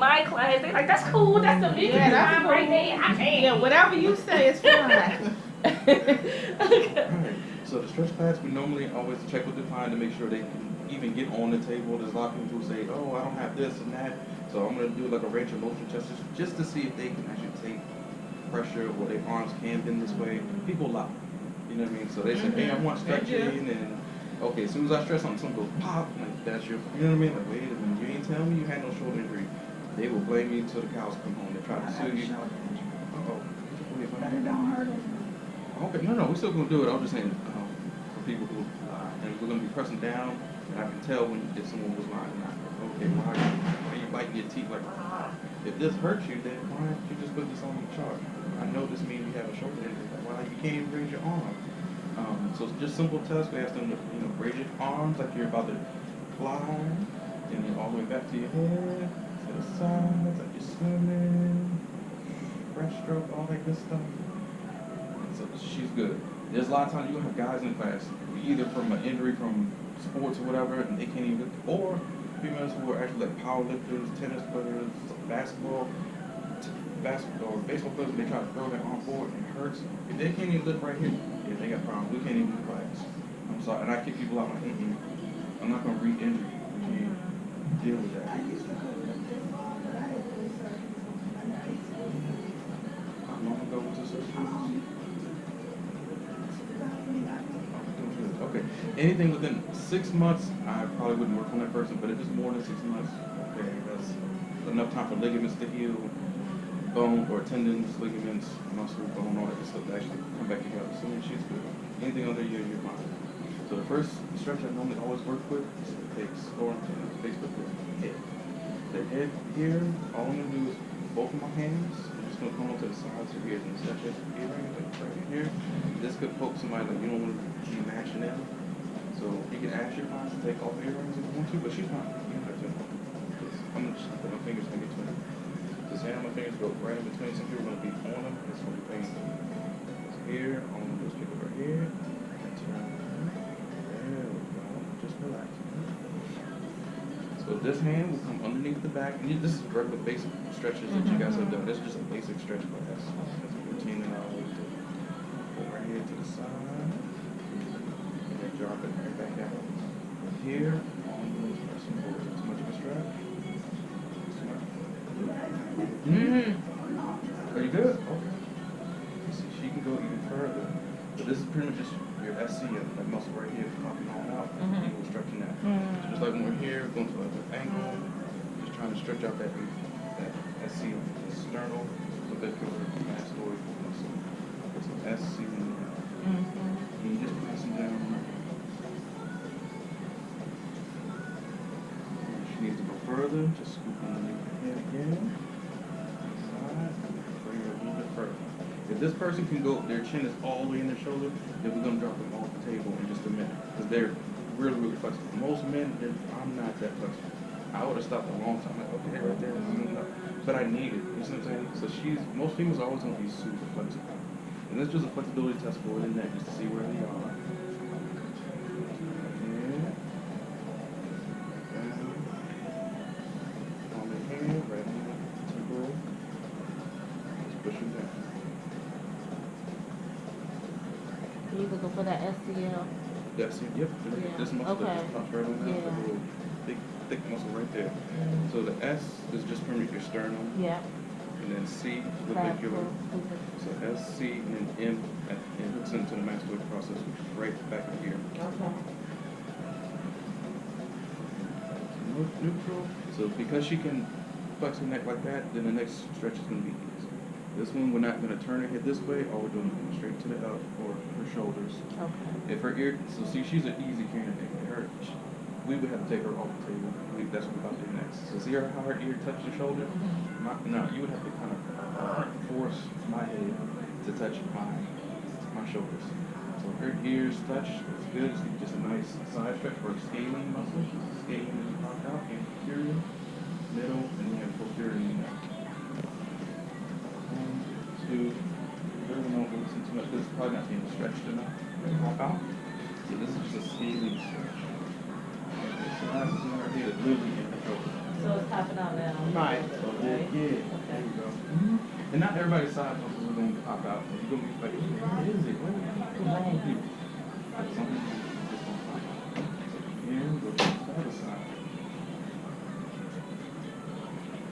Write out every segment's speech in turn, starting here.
my clients, they like, that's cool, that's the music time right there. I can't. Yeah, whatever you say is fine. Okay. Right. So the stretch class, we normally always check with the client to make sure they can even get on the table. There's a lot of people who say, oh, I don't have this and that. So I'm going to do like a range of motion test just to see if they can actually take pressure or their arms can bend this way. People lie. You know what I mean? So they say, hey, I want stretching. And okay, as soon as I stretch something, something goes pop. Like, that's your, you know what I mean? Like, wait a minute, you ain't telling me you had no shoulder injury. They will blame you until the cows come home. They try to sue you. Uh-oh. Okay, no, we're still going to do it. I was just saying, for people who, and we're going to be pressing down, and I can tell when if someone was lying or not. Okay, why are you biting your teeth? Like, if this hurts you, then why don't you just put this on the chart? I know this means you have a shoulder injury. Why you can't even raise your arm? So it's just simple tests. We ask them to, raise your arms like you're about to fly, and then all the way back to your head, to the sides, like you're swimming, breaststroke, all that good stuff. So she's good. There's a lot of times you're gonna have guys in class, either from an injury from sports or whatever, and they can't even lift, or females who are actually like power lifters, tennis players, basketball or baseball players. They try to throw their arm forward and it hurts. If they can't even lift right here, yeah, they got problems. We can't even do class. I'm sorry, and I kick people out like, I'm not gonna re-injure you. We can't deal with that. How long ago was this surgery? Okay. Anything within 6 months, I probably wouldn't work on that person, but if it's more than 6 months, okay, that's enough time for ligaments to heal, bone or tendons, ligaments, muscle, bone, all that good stuff to actually come back together. So she's good. Anything under your fine. So the first stretch I normally always work with is the face, or Facebook with head. The head here, all I'm gonna do is both of my hands. I'm just gonna come onto the sides of your ears and stretch it earring, like right here. This could poke somebody that you don't want to be mashing in. So you can ask your clients to take off the earrings if you want to, but she's not. You don't have to. I'm gonna just put my fingers in between. Just hand my fingers go right in between. Some people are gonna be on them. It's gonna be painful. It's here, on them, just pick up right here. And turn. There we go. Just relax. So this hand will come underneath the back. And this is regular basic stretches that you guys have done. This is just a basic stretch class. That's a routine that I always do. Go right here to the side. And then drop it right back down. Here, on those pressing forward. Too much of a stretch. Are you good? Okay. You see, she can go even further. But this is pretty much just your SC, that muscle right here, popping on out. And we're stretching that. So just like when we're here, going to like an angle, just trying to stretch out that SC, the sternal, so that goes to the mastoid muscle. So SC, and you just press them down. If she needs to go further, just scoop underneath the head again. Bring it a little bit further. If this person can go, their chin is all the way in their shoulder, then we're going to drop them off the table in just a minute. Because they're really, really flexible. Most men, I'm not that flexible. I would have stopped a long time. Like, okay, right there. But I need it. You see what I'm saying? So most females are always going to be super flexible. And that's just a flexibility test for the neck, just to see where they are. You looking for that SCL? That's it, yep. This muscle that just pops right on out. That little big, thick muscle right there. So the S is just from your sternum. Yeah. And then C, clavicular. So S, C, and then M, and hooks into the mastoid process, which is right back in here. Okay. Neutral. So because she can flex her neck like that, then the next stretch is going to be easy. This one, we're not going to turn her head this way, or we're doing it straight to the up or her shoulders. Okay. If her ear, so see, she's an easy candidate. We would have to take her off the table. That's what we're about to do next. So see how her ear touches your shoulder? No, you would have to kind of force my head to touch my shoulders. So her ears touch. It's good. It's just a nice side stretch for a scaling muscle. Scaling as you pop out, anterior, middle, and then posterior in the neck. 1, 2, 3. Don't listen too much because it's probably not being stretched enough. Pop out. So this is just a scaling stretch. So her head is literally in her shoulder. So it's popping out now. Right. So Right? there Okay. you go. And not everybody's side muscles are going to pop out. You're going to be like, what is it? What's wrong with you? Like some people just don't pop out. And go to the other side.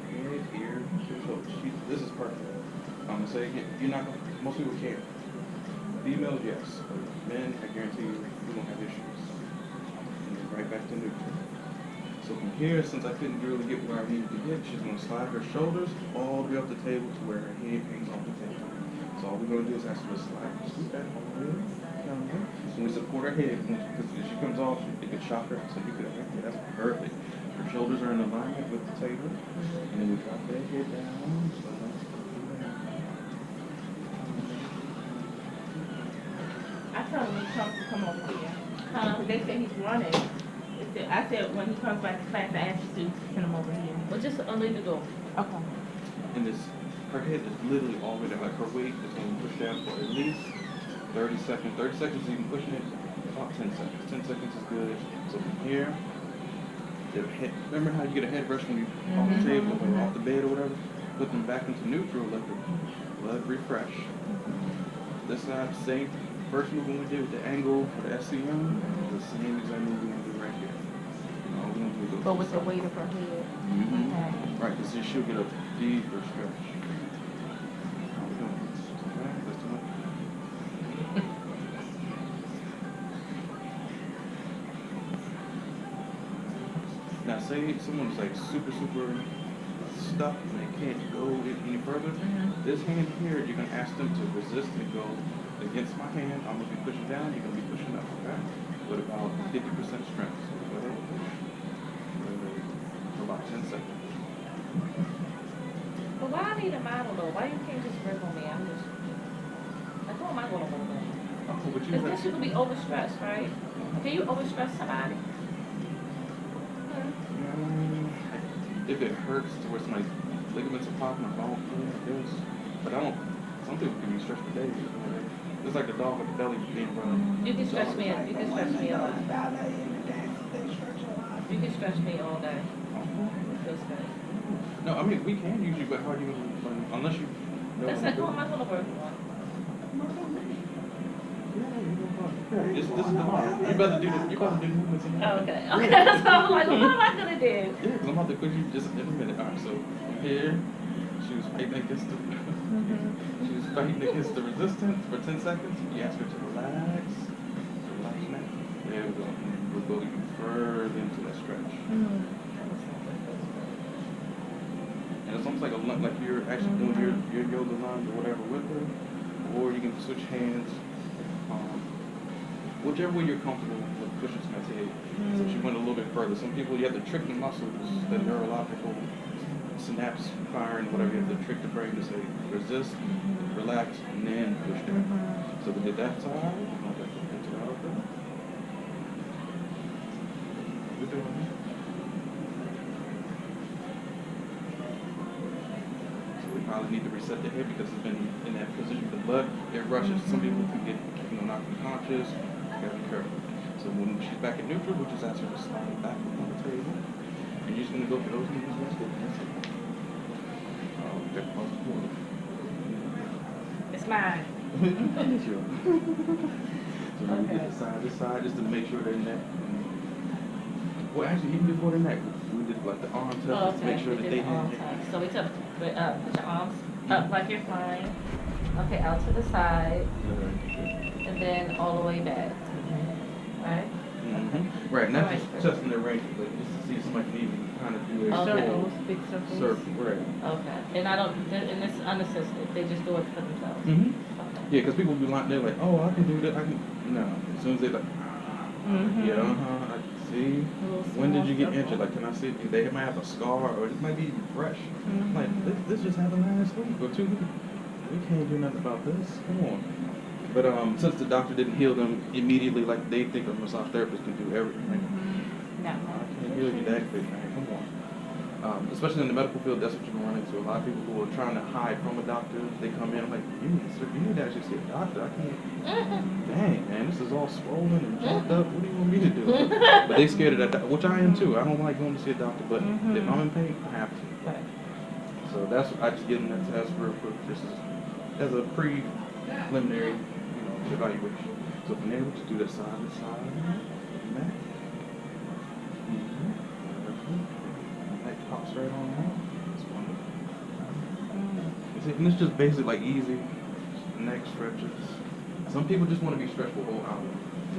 Head, here. So this is perfect. I'm going to say again, you're not going to, most people can't. Females, yes. But men, I guarantee you, you're going to have issues. And then right back to neutral. So from here, since I couldn't really get where I needed to get, she's going to slide her shoulders all the way up the table to where her head hangs off the table. So all we're going to do is ask her to slide that all the way down there. So we support her head, because if she comes off, it could shock her. So you could, yeah, that's perfect. Her shoulders are in alignment with the table. And then we drop that head down. So I told him he comes to come over here. Huh? They say he's running. I said when he comes back to class, I asked the students to send him over here. Well, just leave the door. Okay. and this, her head is literally already, like her weight is going to push down for at least 30 seconds. 30 seconds is even pushing it, about 10 seconds. 10 seconds is good. So from here, the head, remember how you get a head brush when you off the table or off the bed or whatever? Put them back into neutral, let the blood refresh. This side, same first move when we did with the angle for the SCM, the same exact move we're going to do right here. All we're going to do is But with the weight of her head. Okay. Right, because she'll get a deeper stretch. How we doing? Okay, let's do it. Now, say someone's like super stuck and they can't go any further. This hand here, you can ask them to resist and go against my hand. I'm going to be pushing down, you're going to be pushing up, okay? With about 50% strength. So go ahead and push. For about 10 seconds. But why I need a model though? Why you can't just work on me? I'm just, like, who am I going to work on? Oh, but you Because you can be overstressed, right? Can you overstress somebody? If it hurts to where somebody's ligaments are popping or bone, yeah, it does. But I don't, some people can be stressed for days. It's like the dog with the belly being run. You can stretch me. You can stretch me a lot. You can stretch me all day. It feels good. No, I mean, we can usually, but how are you going to, unless you know That's what like, to who do. am I going to work on? This is the line. You better do movements in Oh, okay. Okay, so I'm like, what am I going to do? Yeah, because I'm about to put you just in a minute. All right, so here, she was fighting against the, she was fighting against the resistance for 10 seconds. You ask her to relax. Relax now. There we go. And we'll go even further into that stretch. And it's almost like like you're actually doing your yoga lunge or whatever with her, or you can switch hands. Whichever way you're comfortable with pushing somebody's head. So she went a little bit further. Some people, you have to trick the muscles, the neurological synapse firing, whatever. You have to trick the brain to say resist, relax, and then push down. So we did that side. I'll get into the other. We're doing it. So we probably need to reset the head because it's been in that position. The blood, it rushes. Some people can get, knocked unconscious. You gotta be careful. So when she's back at neutral, we'll just ask her to slide back on the table. And you're just gonna go for those knees rest it. That's it. Check the most important. It's mine. Sure. So when we get the side to side, just to make sure they're neck. Well, actually, even before the neck, we did like the arm touch, to make sure that they arm touch. So we took, put your arms up like you're flying. Okay, out to the side. And then all the way back. Right? Right, not just testing their range, but just to see if somebody can even kind of do a Circles, big circles. circle. Right. Okay. And I don't, and it's unassisted. They just do it for themselves. Okay. Okay. Yeah, because people be like, they're like, oh, I can do that. I can. No. As soon as they like, yeah, I can see. When did you get injured? Like, can I see? They might have a scar, or it might be even fresh. Like, this just happened last week or 2 weeks. We can't do nothing about this. Come on. But since the doctor didn't heal them immediately, like they think a massage therapist can do everything. No. I can't heal you that quick, man. Come on. especially in the medical field, that's what you're going into. A lot of people who are trying to hide from a doctor, they come in, I'm like, you need to actually see a doctor. I can't, dang, man, this is all swollen and jumped up. What do you want me to do? But they scared of that, which I am too. I don't like going to see a doctor, but if I'm in pain, I have to. Right. So that's, I just give them that test real quick, just as a preliminary, evaluation. So from there, we just do the side to side, back. That pops right on out. It's wonderful. And it's just basic, like easy neck stretches. Some people just want to be stretched for a whole hour.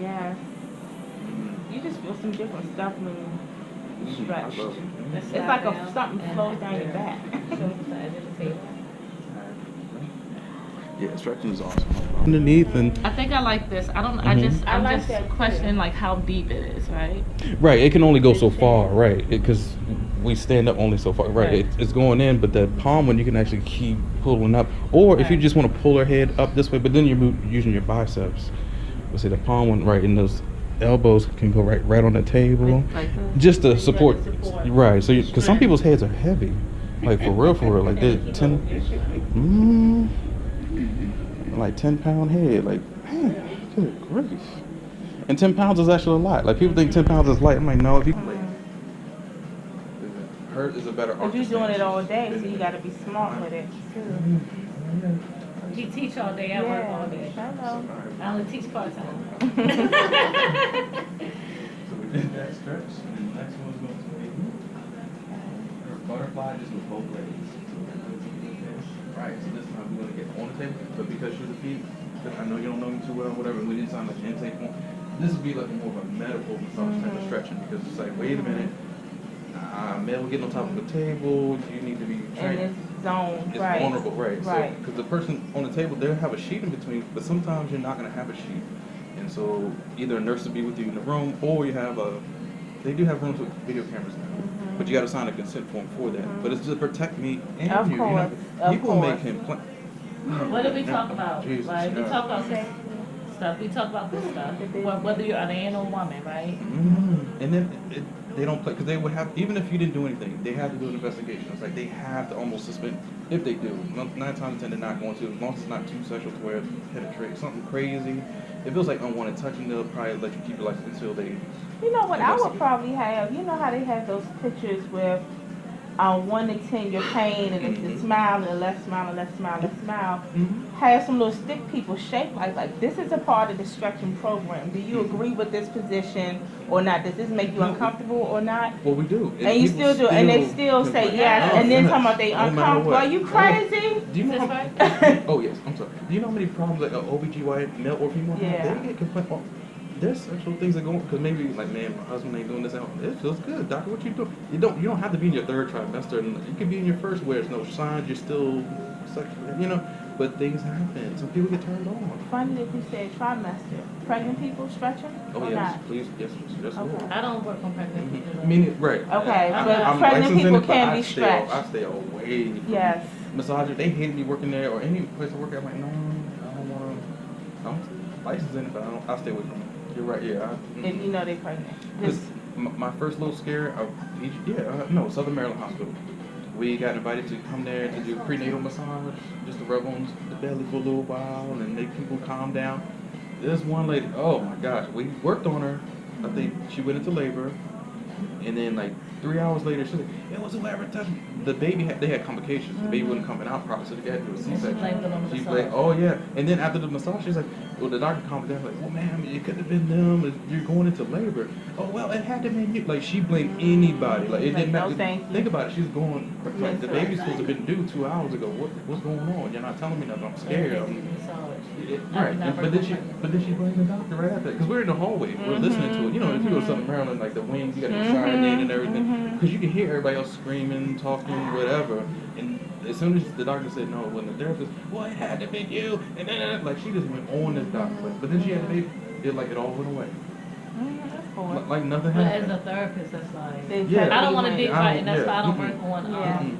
Yes. You just feel some different stuff when you stretch. I love it. It's like something flows down your back. Yeah, stretching is awesome. Underneath and I think I like this. I don't. I I'm like just that too. questioning like how deep it is, right? right, it can only go so far, right? Because we stand up only so far, right? Right. It's going in, but the palm one you can actually keep pulling up, or if you Right. just want to pull her head up this way, but then you're using your biceps. Let's say the palm one, right, and those elbows can go right on the table, Like this? just to support, support. right? So because some people's heads are heavy, like for real, like they're 10-pound head, like man, good grief. And 10 pounds is actually a lot. Like people think 10 pounds is light. I'm like, no, if you hurt is a better. If you're doing it all day, so you got to be smart with it too. You teach all day, I work all day. I know. I only teach part-time. So we did that stretch, and the next one's going to be her butterfly just with both legs. Right, so this time we're going to get on the table, but because she's a female, I know you don't know me too well, whatever, and we didn't sign like an intake form, this would be like more of a medical massage type of stretching, because it's like, wait a minute, male, we're getting on top of the table, you need to be trained. And it's zoned, It's right. vulnerable, right? Right. Because the person on the table, they'll have a sheet in between, but sometimes you're not going to have a sheet. And so either a nurse will be with you in the room, or you have they do have rooms with video cameras now. But you got to sign a consent form for that. But it's to protect me and Of you. course, of People course. make him plan. What did we talk about? Jesus, Like we yeah. talk about this stuff. We talk about this stuff. Whether you're a man or woman, right? And then they don't play, because they would have, even if you didn't do anything, they have to do an investigation. It's like they have to almost suspend, if they do. 9 times out of 10 they're not going to, as long as it's not too sexual to where it penetrates something crazy. If it feels like unwanted touching, they'll probably let you keep your license until they. You know what I would probably have? You know how they have those pictures with 1 to 10 your pain, and it's the smile and the left smile and left smile, left smile. Have some little stick people shaped like this is a part of the stretching program. Do you agree with this position or not? Does this make you uncomfortable or not? Well, we do. And you still do, and they still say yes, and then talking about they uncomfortable. Are you crazy? Do you know how, oh yes, I'm sorry. Do you know how many problems like OBGYN, male or female, Yeah. they get complaints? There's sexual things that go on, because maybe like, man, my husband ain't doing this out. It feels good, doctor. What you doing? You don't have to be in your 3rd trimester. And you could be in your 1st where there's no signs. You're still sexual, But things happen. Some people get turned on. Funny that you said trimester. Pregnant people stretching Oh or yes, not? please, yes, Okay. I don't work on pregnant people. Meaning, right. Okay, but I'm pregnant licensed in people it, but can I be stay stretched. I stay away from Yes. massager. They hated me working there or any place I work at. I'm like, no, I don't want to. I'm licensed in it, but I stay away from it. You're right, yeah. If you know they're pregnant. Because my first little scare, Southern Maryland Hospital. We got invited to come there to do prenatal massage, just to rub on the belly for a little while and make people calm down. This one lady, oh my gosh, we worked on her. I think she went into labor, and then like 3 hours later, she's like, it was whoever touched me. The baby they had complications. The baby wasn't coming out properly, so they had to do a C-section. blamed it on the She massage. blamed, oh yeah. And then after the massage, she's like, well, the doctor calmed down, like, oh ma'am, it could have been them. You're going into labor. Oh well, it had to be you. Like she blamed anybody. Like it didn't No, matter. thank you. Think about it. She's going. Like the baby's supposed to have been due 2 hours ago. What's going on? You're not telling me nothing. I'm scared. Right. But then she blamed the doctor right after. Because we're in the hallway. We're listening to it. You know, if you go to Southern Maryland, like the wings, you got to be signed in and everything. Because you can hear everybody else screaming, talking, whatever. And as soon as the doctor said no, when the therapist, well, it had to be you, and then like she just went on this doctor. But then she had a baby. It all went away. Like nothing But happened. as a therapist, that's like, Yeah. I don't want to be I right, don't- and that's yeah. why I don't work on Yeah.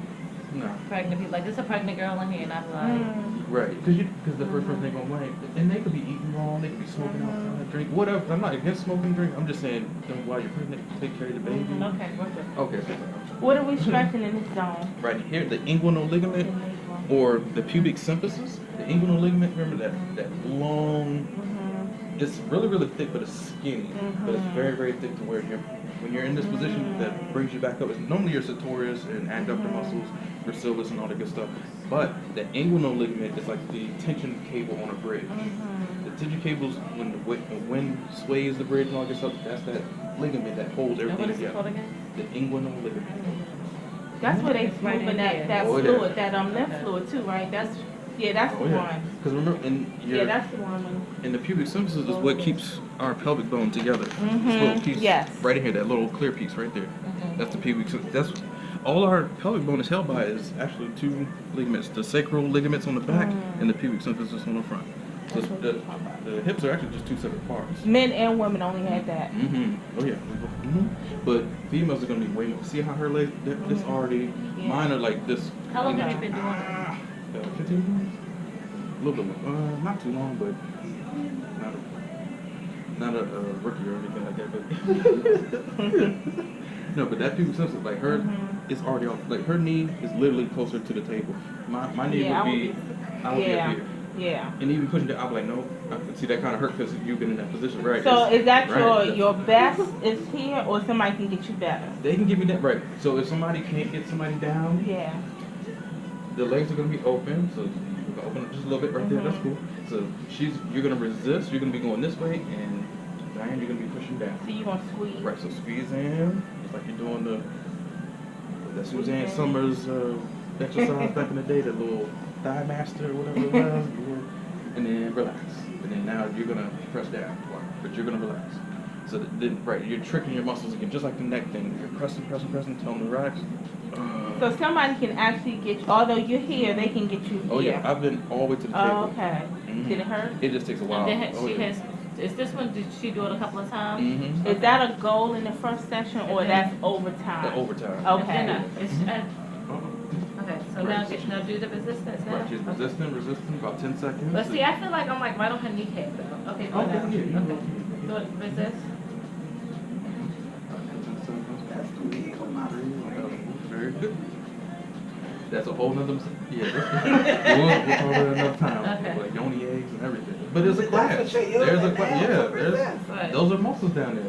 No. pregnant people. Like, there's a pregnant girl in here, and I'm like, Right, because the first person they gonna blame, and they could be eating wrong, they could be smoking outside, drink, whatever. I'm not against smoking, drink. I'm just saying, while you're pregnant, take care of the baby. okay, we're good. Okay, okay. What are we stretching in this zone? Right here, the inguinal ligament or the pubic symphysis. The inguinal ligament, remember that long, it's really, really thick, but it's skinny. But it's very, very thick to where when you're in this position, that brings you back up. It's normally your sartorius and adductor muscles, gracilis and all that good stuff. But the inguinal ligament is like the tension cable on a bridge. The tension cables, when the wind sways the bridge and all that stuff, that's that ligament that holds everything What is it together. called again? The inguinal ligament. That's where they moving that fluid, that lymph fluid too, right? That's the one. Because remember, That's the one. and the pubic symphysis is what keeps our pelvic bone together. This little piece right in here, that little clear piece right there. That's the pubic symphysis. That's all our pelvic bone is held by is actually two ligaments: the sacral ligaments on the back and the pubic symphysis on the front. So the hips are actually just two separate parts. Men and women only had that. Oh yeah. But females are gonna be way more. See how her legs? This already. Mine are like this. How long have you been doing it? 15 years. A little bit more. Not too long, but not a rookie or anything like that. But no, but that pubic symphysis, like her, is already off. Like her knee is literally closer to the table. My knee would be. I would be up here. Yeah. And even pushing it, I'll be like, no. I can see that kind of hurt because you've been in that position, right? So is that your best is here, or somebody can get you better? They can give me that, right. So if somebody can't get somebody down, the legs are going to be open. So you can open up just a little bit right there. That's cool. So you're going to resist. You're going to be going this way, and Diane, you're going to be pushing down. So you're going to squeeze. Right. So squeeze in, just like you're doing the Suzanne Summers exercise back in the day, the little thigh master or whatever it was, and then relax. And then now you're gonna press down, but you're gonna relax. So then, right, you're tricking your muscles again, just like the neck thing. You're pressing, tell them to relax. So somebody can actually get you, although you're here, they can get you here. Oh yeah, I've been all the way to the table. Oh, okay. Did it hurt? It just takes a while. And then is this one, did she do it a couple of times? Is that a goal in the first session, or that's overtime? The overtime. Okay. Okay, so now do the resistance now. Right, she's resisting about 10 seconds. But see, I feel like I'm like right on her kneecap though. Okay, go down. Yeah. Okay. Do it, resist. Very good. That's a whole nother, we'll cover it another time. Okay. Like yoni eggs and everything. But there's a class. There's a class. Those are muscles down there.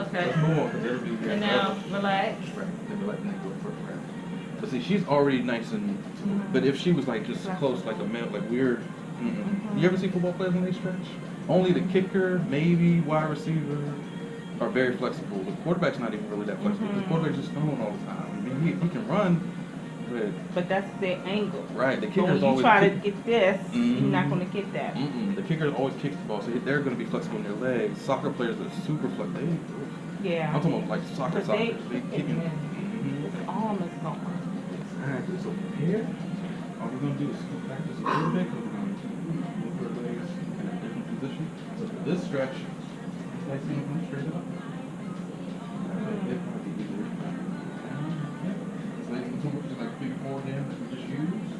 Okay. Let's move on. And now relax. Right. Then relax and then go for it. But see, she's already nice and. But if she was like just close, like a male, like weird. You ever see football players when they stretch? Only the kicker, maybe wide receiver, are very flexible. The quarterback's not even really that flexible. The quarterback's just throwing all the time. I mean, he can run. But that's their angle. Right, the So kicker's when you always try to get this, you're not going to get that. The kickers always kick the ball, so they're going to be flexible in their legs. Soccer players are super flexible. Yeah. I'm talking about like soccer. They kicking. His arm is going. Alright, so from here, all we're going to do is scoot back just a little bit because we're going to move our legs in a different position. So for this stretch, nice and open, straight up. It might be easier. So you can come up to like figure four again, that we just used.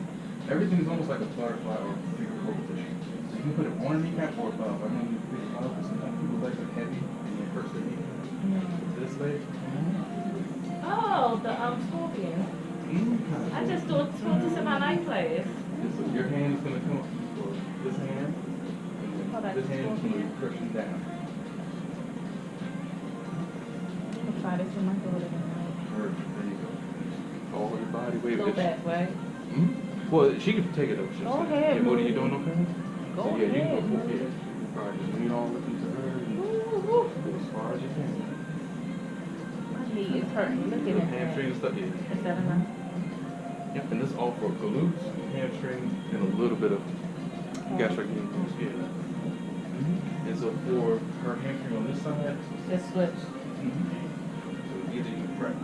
Everything is almost like a butterfly or figure four position. So you can put it on a kneecap or above. I know you figure five because sometimes people's legs are heavy and they first their kneecap. This leg. Oh, the scorpion. I just thought this in my night class. So your hand is going to come up for this hand, and this hand is going to be pushing down. I'll try this with my daughter tonight. Perfect. There you go. All your body weight. Go that way. Well, she can take it though. Go ahead. Yeah, what are you doing, okay? Go so, ahead. Yeah, you can go for it. Probably just lean all up into her and go as far as you can. My knee is hurting. Look at it. Hamstring stuff. Yeah. Is that enough? Yep, and this is all for glutes, hamstring, and a little bit of gastric empties. Yeah. And so for her hamstring on this side, Just switch. so either you right.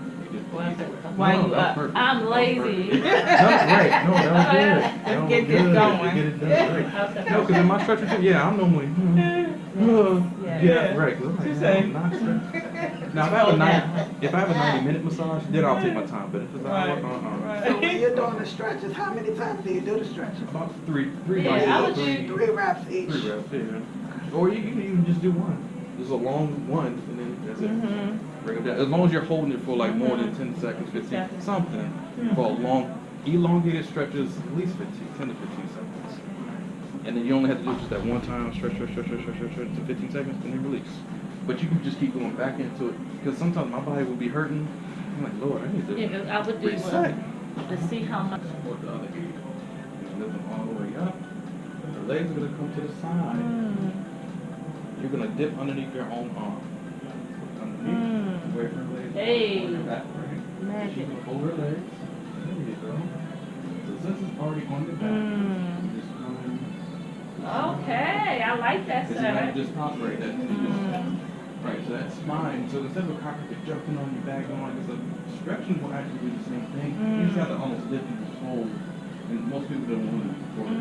Why you up? I'm lazy. No, right. No, that was good. Let's get this going. Get it done right. No, because in my stretcher too, yeah, I'm normally, yeah, right. Like, no, not stretch. Now, if I have a 90-minute massage, then I'll take my time. But if it's Right. So when you're doing the stretches, how many times do you do the stretches? About three Yeah, I would reps. do 3 reps each. 3 reps, yeah. Or you can even just do one. Just a long one, and then that's it. Bring it down. As long as you're holding it for like more than 10 seconds, 15, something for a long, elongated stretches, at least 10 to 15 seconds. And then you only have to do just that one time, stretch to 15 seconds, and then release. But you can just keep going back into it, because sometimes my body will be hurting. I'm like, Lord, I need to I would do reset. to see how much. Or the other hand. You lift them all the way up. The legs are going to come to the side. You're going to dip underneath your own arm. Underneath. Where her legs Hey. back, right? Magic. She's going to hold her legs. There you go. So since it's already on your back, you just come in. Okay, I like that, Because you have sir. to just operate that. Right, so that spine, so instead of a cockpit jumping on your back, going like this, stretching will actually do the same thing. You just have to almost lift and just hold. And most people don't want to for the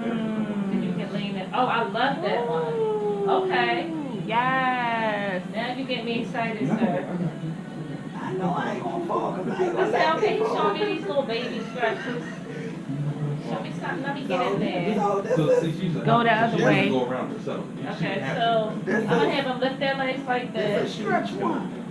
And you can lean it. Oh, I love that one. Okay. Yes. Now you get me excited, sir. I know I ain't gonna fall, cause I ain't I gonna said, let okay, me he's fall. showing me these little baby stretches. Show me something. Let me get in there. So this So is, see, she's Go the other she has to way. go around herself. She Okay, has so to. I'm gonna have them lift their legs like this is this. stretch one.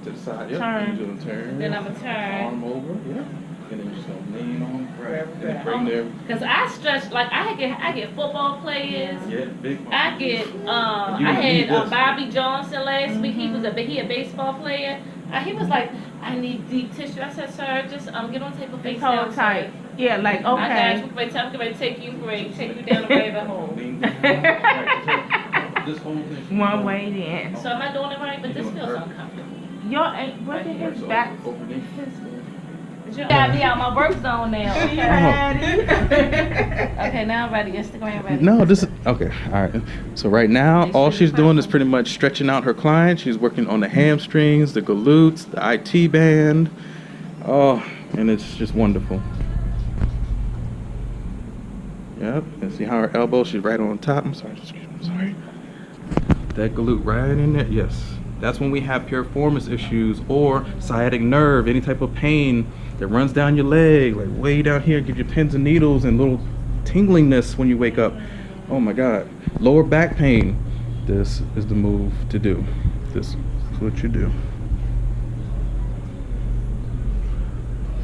To the side, yep. Turn. You're gonna turn. Then I'ma turn. Arm over, yeah. And then you're just gonna lean on, right. And then bring there. Cause I stretch like I get football players. Yeah, big one. I get I had Bobby Johnson last week. He a baseball player. He was like, I need deep tissue. I said, sir, just get on the table face It's down. hold tight. Yeah, like I got okay. you. Wait, I'm going to take you down the rabbit hole. Lean down. Right, so this whole thing. One way then. So am I doing it right? But this feels uncomfortable. Your ain't look at his So back. overneath. You got me out my work zone now. She Okay. ready. Okay, now I'm ready. Instagram ready. No, this is okay. All right. So right now, all she's doing is pretty much stretching out her client. She's working on the hamstrings, the glutes, the IT band. Oh, and it's just wonderful. Yep. And see how her elbow? She's right on top. I'm sorry. That glute right in there. Yes. That's when we have piriformis issues or sciatic nerve, any type of pain that runs down your leg, like way down here, give you pins and needles and little tinglingness when you wake up. Oh my God. Lower back pain. This is the move to do. This is what you do.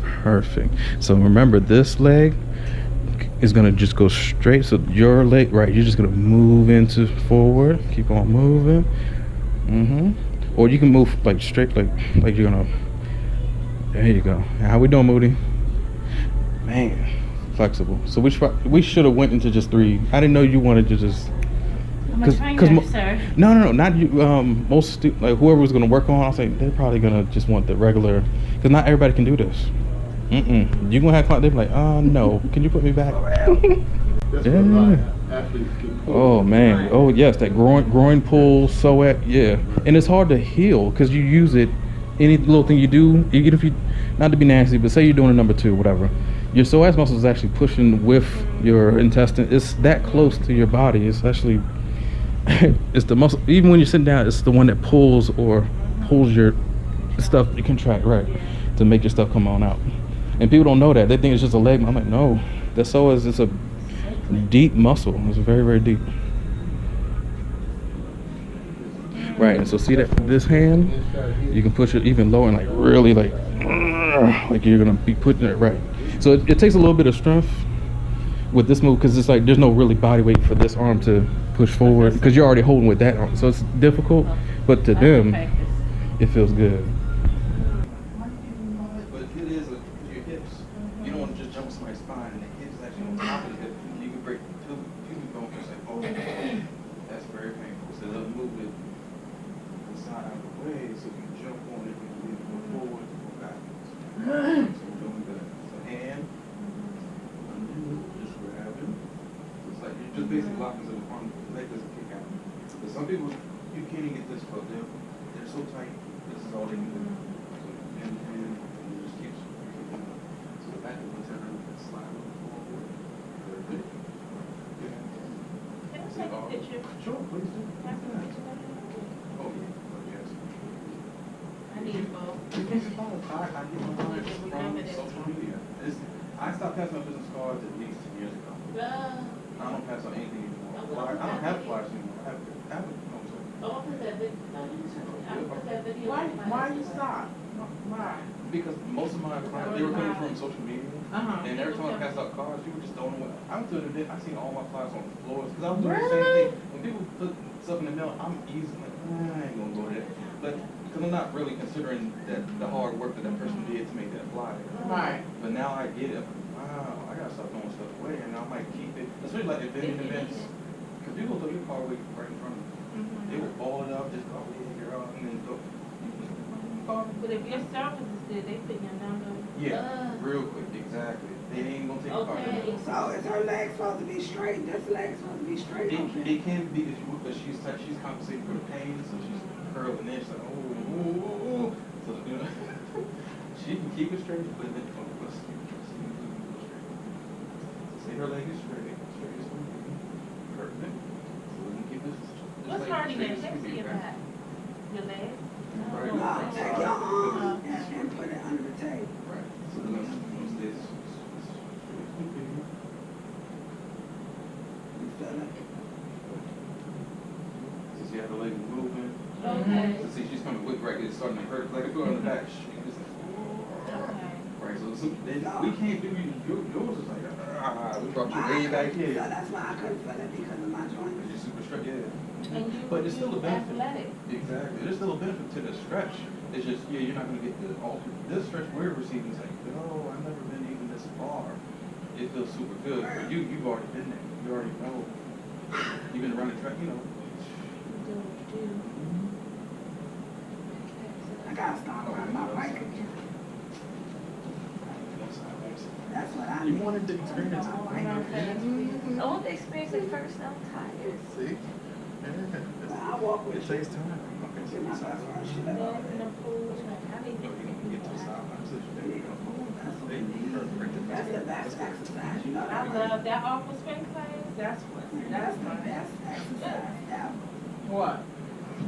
Perfect. So remember, this leg is gonna just go straight. So your leg, right, you're just gonna move into forward. Keep on moving. Or you can move like straight, like you're gonna. There you go. How we doing, Moody? Man, flexible. So we should have went into just 3. I didn't know you wanted to just. I'm a trainer, sir. No, not you. Most like whoever was gonna work on, I was like, they're probably gonna just want the regular, because not everybody can do this. You gonna have clients, they be like, no, can you put me back? Yeah. Oh man. Oh yes, that groin pull, psoas. Yeah, and it's hard to heal because you use it. Any little thing you do, even if you, not to be nasty, but say you're doing a number 2, whatever, your psoas muscle is actually pushing with your intestine. It's that close to your body. It's actually, it's the muscle. Even when you're sitting down, it's the one that pulls your stuff. You contract, right, to make your stuff come on out. And people don't know that. They think it's just a leg. I'm like, no, the psoas is a deep muscle. It's very, very deep. Right, and so see that this hand, you can push it even lower and like really like you're gonna be putting it right. So it takes a little bit of strength with this move because it's like there's no really body weight for this arm to push forward because you're already holding with that arm. So it's difficult, but to them, it feels good. But it is your hips. You don't want to just jump somebody's spine and the hips actually on top of the hip. You can break two bones and say, oh, that's very painful. So they'll move it the side out of the way so you can jump on it and you go forward or backwards. So we're doing that. So hand, undo, just grab it. It's like you're just basically locking to the front, the leg doesn't kick out. But some people, you can't even get this close. They're so tight, this is all they can do. So and you just keep kicking up. So the back of the turn and slide a little forward. Very good. Can I take a picture? Sure, please do. Oh, yeah. Yes. I need both. I get my clients from social media. I stopped passing out business cards at least 10 years ago. I don't pass out anything anymore. I don't have flyers anymore. I have I'll put that video, no, you can I'll put that video. Why, on my why you Instagram. stop? Why? Because most of my clients, they were coming from social media. Uh-huh. And every time I passed out cards, people just throwing them away. I went to an event, I seen all my clients on the floors, because I was doing the same thing. When people put stuff in the mail, I'm easy, like, I ain't gonna go there. But, because I'm not really considering that the hard work that person did to make that flyer. Right. But now I get it, wow, I gotta stop throwing stuff away, and I might keep it, especially like vending events. Because people throw your card away right in front of them. They will ball it up, just go, here, and then go. But if your service is good, they put your number. Yeah, real quick, exactly. They ain't gonna take the card. Okay. So is her leg supposed to be straight? This leg supposed to be straight? It can be, but she's compensating for the pain, so she's curling in. She's like, oh. So, you know, she can keep it straight, but then let's see her leg is straight as can be. Perfect. So we can keep this. What's leg hurting straight your as can next be, to your right? back? Your leg? Right. No, take your arm and put it under the table. Right. So once this. You feel it? So see how the leg is moving. Okay. So see, she's coming quick, right? It's starting to hurt. Like if you go on the back, she just like, Okay. right. So then we can't do yours is like, we brought you way back So here. that's why I couldn't feel it because of my joint. Because you're super straight, yeah. And you, But it's still a benefit. athletic. Exactly. There's still a benefit to the stretch. It's just, yeah, you're not going to get the this stretch we're receiving is like, oh, I've never been even this far. It feels super good. For you, you've already been there. You already know. You've been running track, you know. I gotta start riding my bike again. That's what I You need. wanted to experience it. I want to experience it first, I'm tired. See? I walk with It you. takes time. Okay, so Get my it's best friend, she Then live in the pool, I need you can get to the sideline. So you there you go. they perfect. That's the best exercise, you know I that, right? love that office space class. That's what. That's the best exercise ever. What?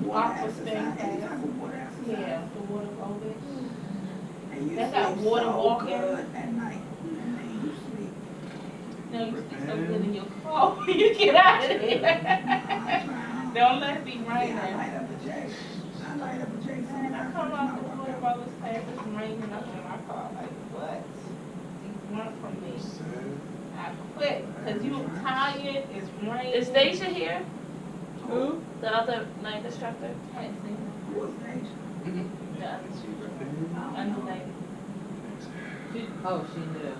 Water Aqua spin exercise, any class. type of water exercise. Yeah, the water aerobics. And you They got sleep water so walking. good at night. And then you sleep. No, you sleep so good in your car when you get out of there. Don't let it be Yeah, I raining. light up a J. I light up a J. And I come out the water brothers class, it's raining, I'm in my car, like, what? You want from me? I quit, cause you tired, it's raining. Is Deja here? Who? The other night instructor? Who was Nation? The other under lady. Oh, she knew.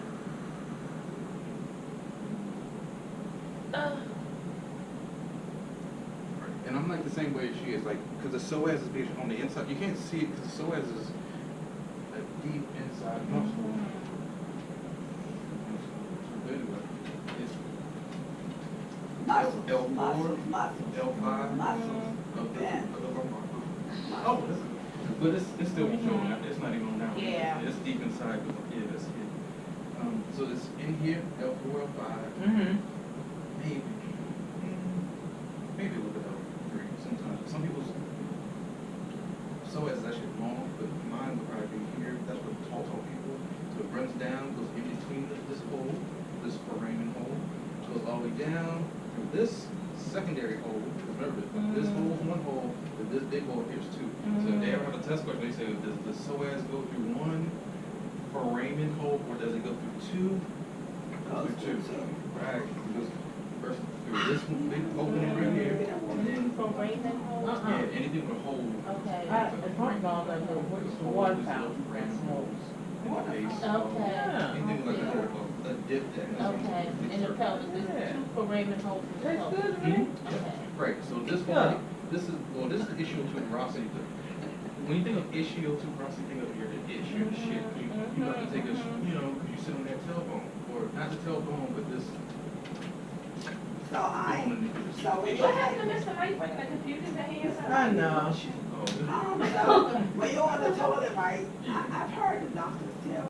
And I'm like the same way as she is, like, because the psoas is being on the inside. You can't see it because the psoas is a deep inside muscle. So anyway, it's Muscles, L4, muscles, muscles. L5, Muscles. okay. Oh, but it's still showing. It's not even on down. Yeah. It's deep inside. Yeah, that's it. So it's in here, L4, L5. Mm-hmm. Maybe a little bit of three sometimes. Some people's psoas is actually long, but mine would probably be here. That's what tall people. So it runs down, goes in between this hole, this foramen hole, goes all the way down through this secondary hole. Remember, this hole is one hole, but this big hole here is two. So if they ever have a test question, they say, does the psoas go through one foramen hole, or does it go through two? Goes through two. Right. It goes first through this one, big opening right here, and then From raining home? yeah, anything with a hole. Okay. It's not gone like the water fountain. Okay. Anything like a dip that has Okay, in the pelvis, there's two foramen holes in the That's pelvis. good, Okay. man. Right, so this one, this is ischial tuberosity. When you think of ischial tuberosity, think of your itch, your shit. You have to take a, because you sit on that tailbone, or not the tailbone, but this. So What happened to Mr. Mike bringing the computer in the hands? I know. Oh, so when you're on the toilet, right, I've heard the doctors tell